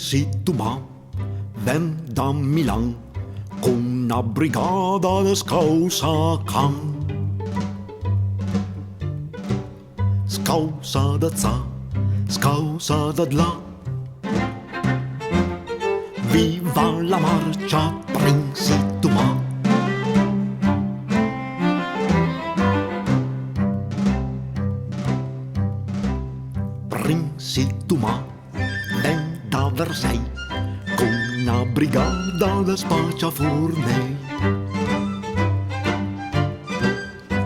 Situma vem da Milan con una brigata de Scausa-Can. Scausa de za, scausa de là. Viva la marcia Princituma. Princituma ven da Versailles con una brigata de spacciafornei.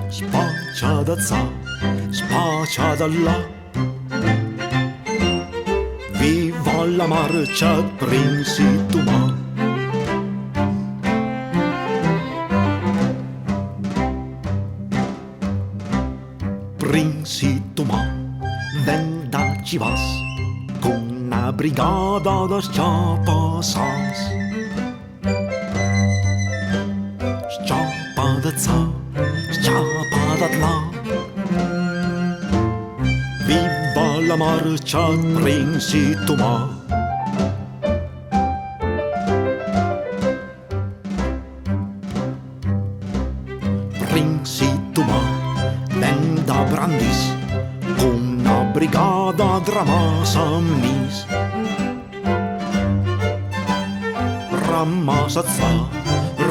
Spaccia da za, spaccia da là. Viva la marcia Princituma. Princituma ven da Chivas con una brigata de Chiapas. Sciapa da za, sciapa da là. Viva la marcia Princituma. Princituma ven da Brandis con una brigata Ramasa-Mis. Ramasa za,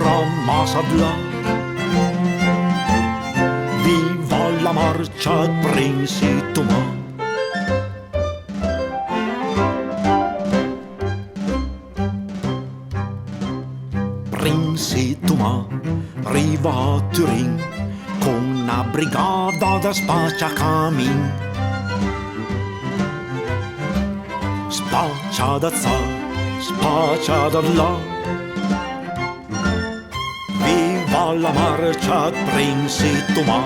ramasa là. Viva la marcia Princituma. Princituma arriva a Turin con una brigata da spacciacamin. Spaccia da za, spaccia da là. Viva la marcia Princituma.